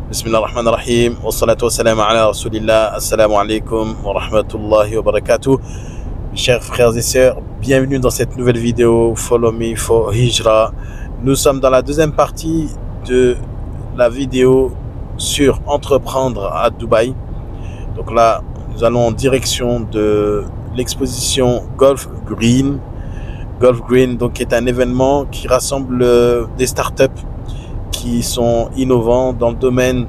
Bismillah ar-Rahman ar-Rahim, wa salatu wa salam ala Rasulillah, assalamu alaikum wa rahmatullahi wa barakatuh. Chers frères et sœurs, bienvenue dans cette nouvelle vidéo Follow Me for Hijra. Nous sommes dans la deuxième partie de la vidéo sur entreprendre à Dubaï. Donc là, nous allons en direction de l'exposition Golf Green. Golf Green, donc, est un événement qui rassemble des startups qui sont innovants dans le domaine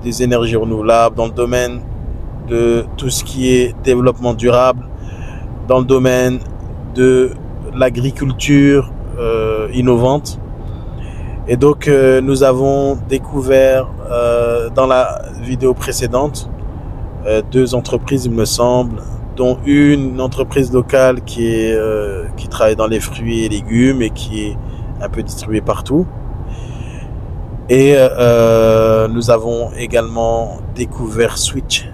des énergies renouvelables, dans le domaine de tout ce qui est développement durable, dans le domaine de l'agriculture innovante. Et donc nous avons découvert dans la vidéo précédente deux entreprises, il me semble, dont une entreprise locale qui travaille dans les fruits et légumes et qui est un peu distribuée partout. Et nous avons également découvert Switch,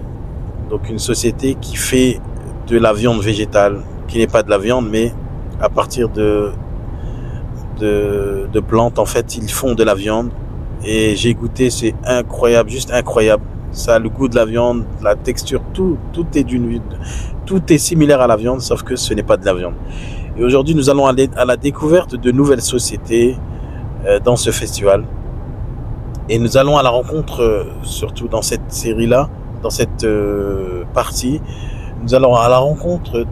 donc une société qui fait de la viande végétale, qui n'est pas de la viande, mais à partir de plantes, en fait, ils font de la viande. Et j'ai goûté, c'est incroyable, juste incroyable. Ça a le goût de la viande, la texture, tout est similaire à la viande, sauf que ce n'est pas de la viande. Et aujourd'hui, nous allons aller à la découverte de nouvelles sociétés dans ce festival. Et nous allons à la rencontre, surtout dans cette série-là, dans cette partie, nous allons à la rencontre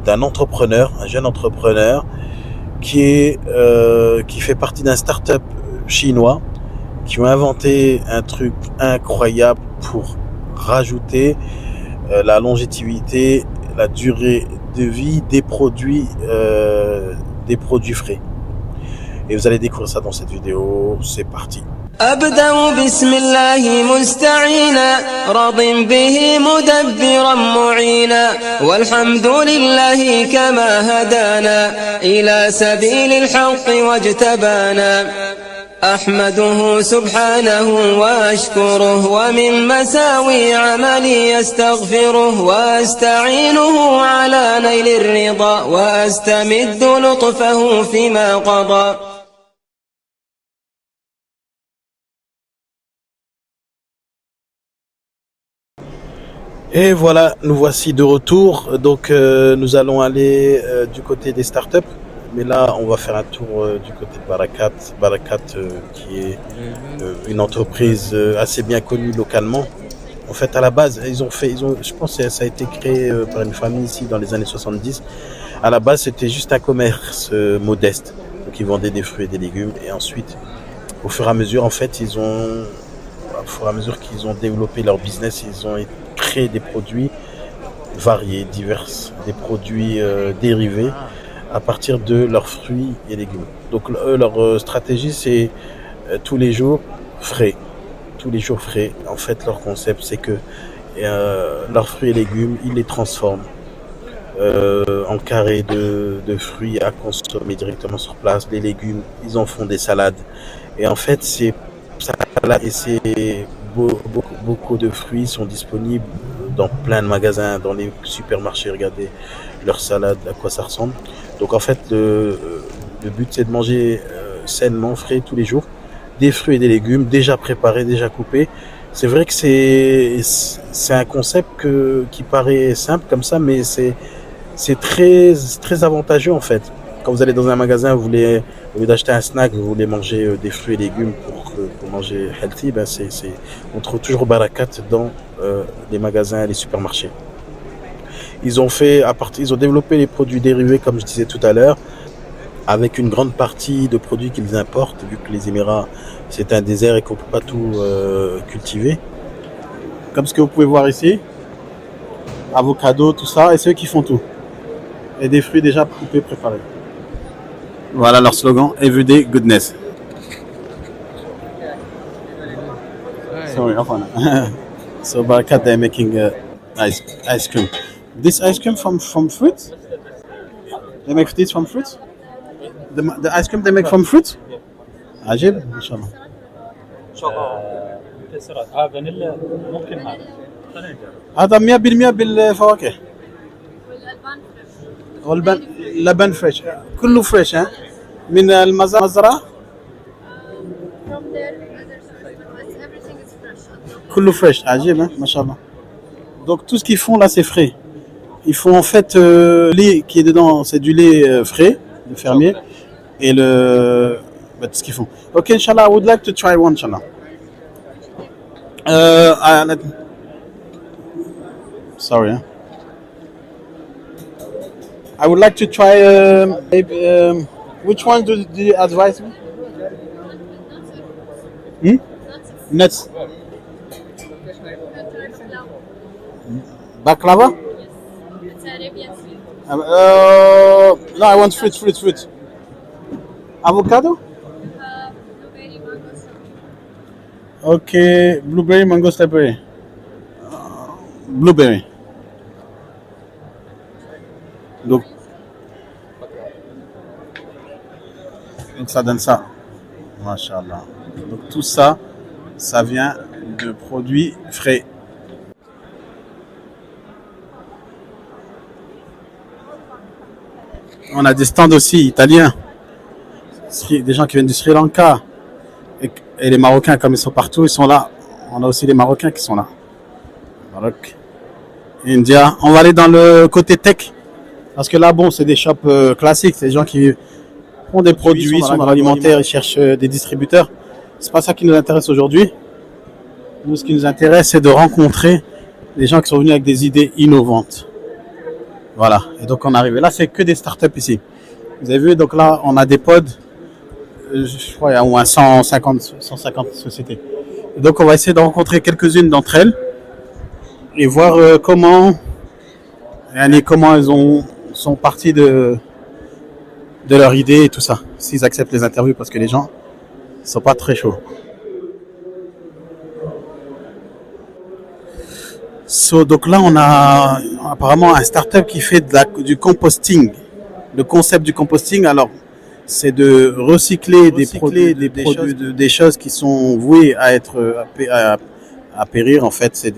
d'un entrepreneur, un jeune entrepreneur qui fait partie d'un start-up chinois qui ont inventé un truc incroyable pour rajouter la longévité, la durée de vie des produits frais. Et vous allez découvrir ça dans cette vidéo. C'est parti. أبدأ بسم الله مستعينا راض به مدبرا معينا والحمد لله كما هدانا إلى سبيل الحق واجتبانا أحمده سبحانه وأشكره ومن مساوي عملي أستغفره وأستعينه على نيل الرضا وأستمد لطفه فيما قضى. Et voilà, nous voici de retour. Donc nous allons aller du côté des startups. Mais là, on va faire un tour du côté de Barakat. Barakat qui est une entreprise assez bien connue localement. En fait, à la base, je pense que ça a été créé par une famille ici dans les années 70. À la base, c'était juste un commerce modeste. Donc ils vendaient des fruits et des légumes. Et ensuite, au fur et à mesure, en fait, au fur et à mesure qu'ils ont développé leur business, ils ont créé des produits variés, divers, des produits dérivés à partir de leurs fruits et légumes. Donc leur stratégie, c'est tous les jours frais. Tous les jours frais. En fait, leur concept, c'est que leurs fruits et légumes, ils les transforment en carrés de fruits à consommer directement sur place. Les légumes, ils en font des salades. Et en fait, ces salades et beaucoup de fruits sont disponibles dans plein de magasins, dans les supermarchés. Regardez leur salade, à quoi ça ressemble. Donc en fait, le but, c'est de manger sainement, frais tous les jours, des fruits et des légumes déjà préparés, déjà coupés. C'est vrai que c'est un concept qui paraît simple comme ça, mais c'est très avantageux en fait. Quand vous allez dans un magasin, au lieu d'acheter un snack, vous voulez manger des fruits et légumes pour manger healthy, on trouve toujours Barakat dans les magasins et les supermarchés. Ils ont développé les produits dérivés, comme je disais tout à l'heure, avec une grande partie de produits qu'ils importent, vu que les Émirats, c'est un désert et qu'on ne peut pas tout cultiver. Comme ce que vous pouvez voir ici, avocado, tout ça, et c'est eux qui font tout. Et des fruits déjà coupés, préparés. Voilà leur slogan, Everyday Goodness. Sorry, so Barakat, they're making ice cream. This ice cream from fruit? They make this from fruit? The ice cream they make from fruit? عجيب ان شاء الله. مكسرات فانيلا ممكن هذا 100% بالفواكه. واللبن لبن فريش كله فريش ها من المزرعة from their other source, but everything is fresh. كله fresh, عجيب, hein, machallah. Donc tout ce qu'ils font là, c'est frais. Ils font en fait lait qui est dedans, c'est du lait frais, de fermier, et tout ce qu'ils font. Ok, Inch'Allah, I would like to try one, Inch'Allah. Sorry. Hein. I would like to try. Which one do you advise me? Nuts. Baklava? It's Arabian sweet. No, I want fruit. Avocado? Blueberry, mango, strawberry. Okay, blueberry, mango, strawberry. Blueberry. Donc ça donne ça. Mashallah. Donc tout ça, ça vient de produits frais. On a des stands aussi italiens. Des gens qui viennent du Sri Lanka. Et les Marocains, comme ils sont partout, ils sont là. On a aussi les Marocains qui sont là. Maroc, India. On va aller dans le côté tech. Parce que là, bon, c'est des shops classiques. C'est des gens qui font des produits, sont dans l'alimentaire, ils cherchent des distributeurs. C'est pas ça qui nous intéresse aujourd'hui. Nous, ce qui nous intéresse, c'est de rencontrer des gens qui sont venus avec des idées innovantes. Voilà. Et donc, on arrive. Et là, c'est que des startups ici. Vous avez vu, donc là, on a des pods. Je crois qu'il y a au moins 150 sociétés. Et donc, on va essayer de rencontrer quelques-unes d'entre elles et voir comment elles sont partis de leur idée et tout ça. S'ils acceptent les interviews, parce que les gens ne sont pas très chauds. Donc là, on a apparemment un startup qui fait du composting. Le concept du composting, alors, c'est de recycler des choses qui sont vouées à être à périr. En fait, c'est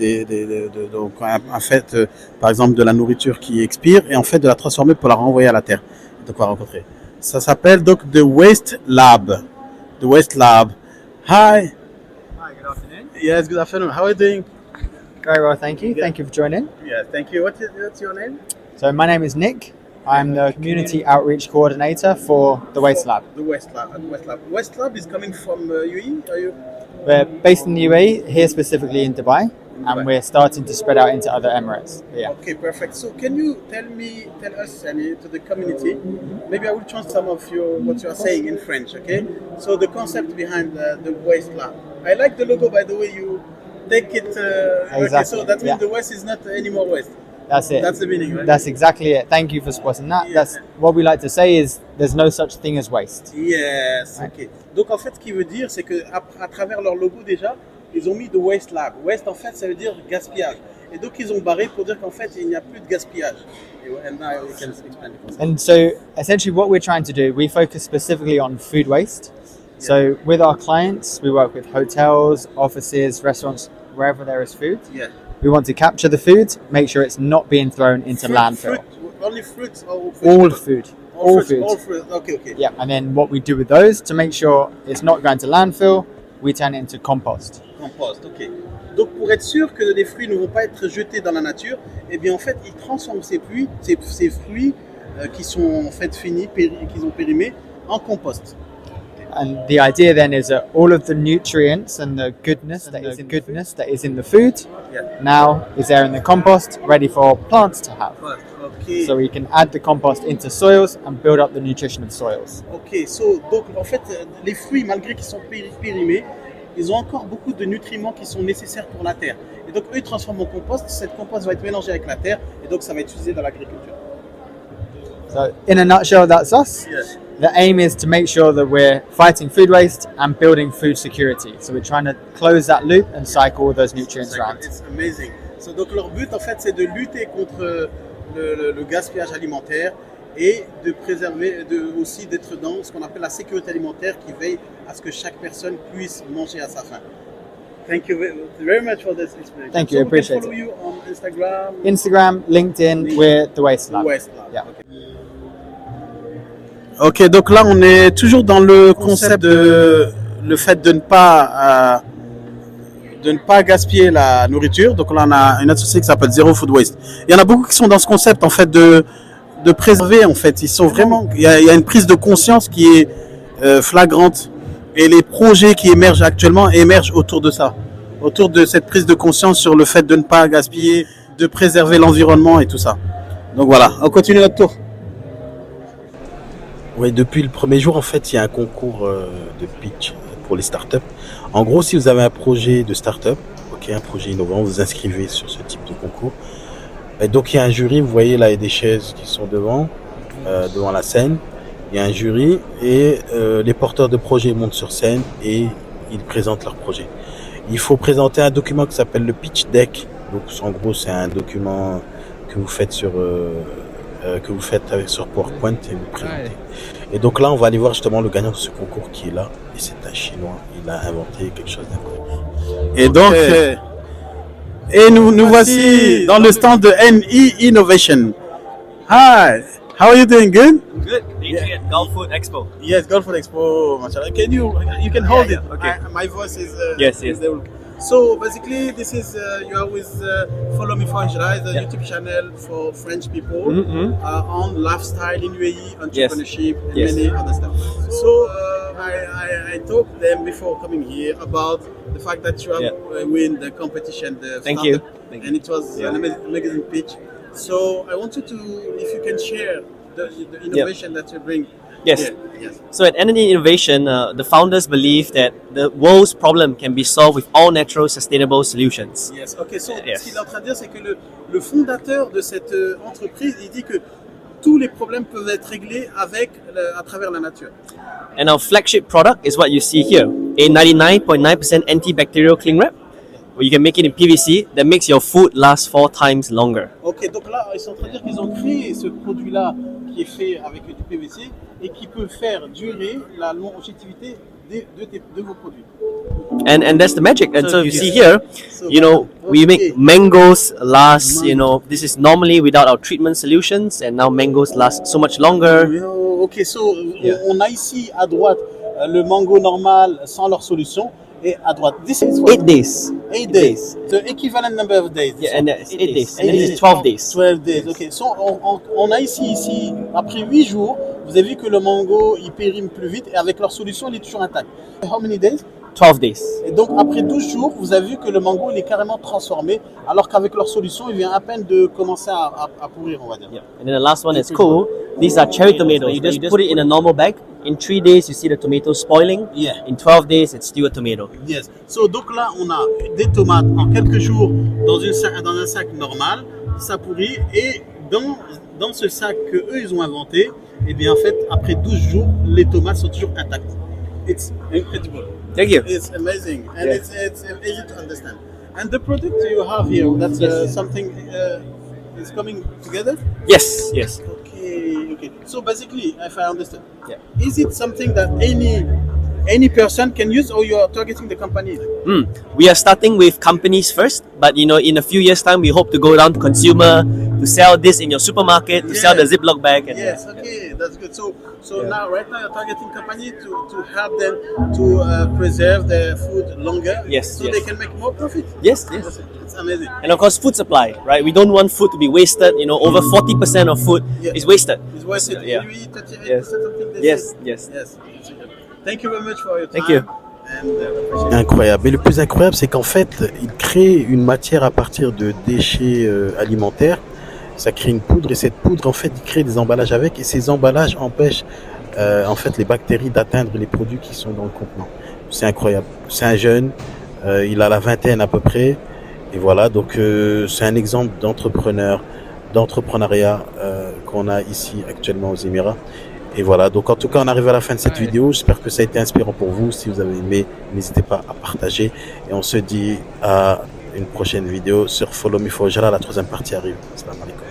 donc en fait, par exemple, de la nourriture qui expire et en fait de la transformer pour la renvoyer à la terre. Donc on va rencontrer. Ça s'appelle donc The Waste Lab. The Waste Lab. Hi. Hi, good afternoon. Yes, good afternoon. How are you doing? Very well, thank you. Yeah. Thank you for joining. Yeah, thank you. What's your name? So my name is Nick. I'm the Community Outreach Coordinator for the Waste Lab. The Waste Lab. Waste Lab is coming from UAE. Are you? We're based in the UAE, here specifically in Dubai, and we're starting to spread out into other Emirates. Yeah. Okay, perfect. So can you tell us, to the community, maybe I will translate some of what you are saying in French, okay? So the concept behind the Waste Lab. I like the logo, by the way, you take it. Exactly. Okay, so that means Yeah. the waste is not anymore waste. That's it. That's the meaning, right? That's exactly it. Thank you for spotting that. Yeah. That's what we like to say is there's no such thing as waste. Yes, Ouais. ok. Donc en fait, ce qui veut dire, c'est que à travers leur logo déjà, ils ont mis The Waste Lab. Waste, en fait, ça veut dire gaspillage. Et donc ils ont barré pour dire qu'en fait, il n'y a plus de gaspillage. And now you can explain the concept. And so essentially what we're trying to do, we focus specifically on food waste. So with our clients, we work with hotels, offices, restaurants, wherever there is food. Yeah. We want to capture the food, make sure it's not being thrown into landfill. Only fruits or All vegetables? food. All food. All fruit. Okay, okay. Yeah, and then what we do with those to make sure it's not going to landfill, we turn it into compost. Compost, ok. Donc pour être sûr que les fruits ne vont pas être jetés dans la nature, eh bien en fait ils transforment ces fruits qui sont en fait finis, qu'ils ont périmés, en compost. And the idea then is that all of the nutrients and the goodness that is in the food Yeah. now is there in the compost, ready for plants to have. Ok. So we can add the compost into soils and build up the nutrition of soils. Ok, donc en fait, les fruits, malgré qu'ils sont périmés, ils ont encore beaucoup de nutriments qui sont nécessaires pour la terre. Et donc eux, ils transforment en compost, cette compost va être mélangée avec la terre, et donc ça va être utilisé dans l'agriculture. So in a nutshell, that's us. Yes. The aim is to make sure that we're fighting food waste and building food security. So we're trying to close that loop and cycle all those nutrients around. It's amazing. So, donc leur but, en fait, c'est de lutter contre le gaspillage alimentaire et de préserver, aussi d'être dans ce qu'on appelle la sécurité alimentaire qui veille à ce que chaque personne puisse manger à sa faim. Thank you very much for this explanation. Thank you, So appreciate we can follow it. you on Instagram. Instagram, LinkedIn, we're the Waste Lab. Waste Lab. Yeah. Ok, donc là on est toujours dans le concept de le fait de ne pas gaspiller la nourriture. Donc là, on a une autre société qui s'appelle Zero Food Waste. Il y en a beaucoup qui sont dans ce concept en fait de préserver. En fait, ils sont vraiment. Il y a une prise de conscience qui est flagrante, et les projets qui émergent actuellement émergent autour de ça, autour de cette prise de conscience sur le fait de ne pas gaspiller, de préserver l'environnement et tout ça. Donc voilà, on continue notre tour. Oui, depuis le premier jour, en fait, il y a un concours de pitch pour les startups. En gros, si vous avez un projet de startup, un projet innovant, vous vous inscrivez sur ce type de concours. Et donc, il y a un jury, vous voyez là, il y a des chaises qui sont devant la scène. Il y a un jury et les porteurs de projets montent sur scène et ils présentent leur projet. Il faut présenter un document qui s'appelle le pitch deck. Donc, en gros, c'est un document que vous faites sur PowerPoint et vous présentez. Et donc là, on va aller voir justement le gagnant de ce concours qui est là. Et c'est un Chinois. Il a inventé quelque chose d'incroyable. Et donc, nous voici dans le stand de NE Innovation. Hi, how are you doing? Good? Good. Meeting at Gulf Food Expo. Yes, Gulf Food Expo. Mashallah. You can hold it. Okay. My voice is Yes. So basically, this is you are with Follow Me for Hijra, the YouTube channel for French people on lifestyle in UAE, entrepreneurship, and many other stuff. So I talked to them before coming here about the fact that you have win the competition, the Thank you. and it was an amazing pitch. So I wanted to, if you can share the innovation that you bring. Yes. Here. Yes. So at Energy Innovation, the founders believe that the world's problem can be solved with all natural, sustainable solutions. Yes. Okay. So Yes. ce qu'il est en train de dire, c'est que le fondateur de cette entreprise, il dit que tous les problèmes peuvent être réglés à travers la nature. And our flagship product is what you see here, a 99.9% antibacterial cling wrap, where you can make it in PVC that makes your food last 4 times longer. Ok, donc là, ils sont en train de dire qu'ils ont créé ce produit-là qui est fait avec du PVC et qui peut faire durer la longévité de vos produits. And that's the magic. And so you see here, So, we okay. make mangoes last, this is normally without our treatment solutions, and now mangoes last so much longer. Ok, so on a ici à droite le mango normal sans leur solution, et à droite, this is 8 days. 8 days. The equivalent number of days. Yeah, and it's 8 days. And 8 this days. is 12 days. 12 days, ok. So, on a ici, après 8 jours, vous avez vu que le mango, il périme plus vite, et avec leur solution, il est toujours intact. How many days? 12 days. Et donc, après 12 jours, vous avez vu que le mango, il est carrément transformé, alors qu'avec leur solution, il vient à peine de commencer à pourrir, on va dire. Yeah. And then the last one is cool. These are cherry tomatoes. You just put it in a normal bag. In 3 days, you see the tomato spoiling. Yeah. In 12 days, it's still a tomato. Yes. So, donc là, on a des tomates en quelques jours dans un sac normal, ça pourrit, et dans ce sac que eux ils ont inventé, et bien en fait, après 12 jours, les tomates sont toujours intactes. It's incredible. Thank you. It's amazing, and Yeah. it's easy to understand. And the product you have here, that's something is coming together. Yes. Okay. So basically, if I understand, Yeah. is it something that any person can use, or you are targeting the company? We are starting with companies first, but in a few years' time, we hope to go down to consumer, to sell this in your supermarket, to sell the Ziploc bag. And Yes, okay, that's good. So right now you're targeting company to help them to preserve their food longer. Yes, So yes. they can make more profit. Yes. It's amazing. And of course, food supply, right? We don't want food to be wasted. Over 40% of food is wasted. It's worth it. Yeah. Maybe 38% Yes. something. They Yes, say. yes. Yes. Thank you very much for your time. Thank you. And, appreciate it. Incroyable. Et le plus incroyable, c'est qu'en fait, il crée une matière à partir de déchets alimentaires. Ça crée une poudre, et cette poudre, en fait, il crée des emballages avec, et ces emballages empêchent en fait les bactéries d'atteindre les produits qui sont dans le contenant. C'est incroyable. C'est un jeune, il a la vingtaine à peu près, et voilà. Donc c'est un exemple d'entrepreneuriat qu'on a ici actuellement aux Émirats. Et voilà, donc en tout cas on arrive à la fin de cette vidéo, j'espère que ça a été inspirant pour vous. Si vous avez aimé, n'hésitez pas à partager, et on se dit à une prochaine vidéo sur Follow Me for Hijra. La troisième partie arrive. Salam alaikum.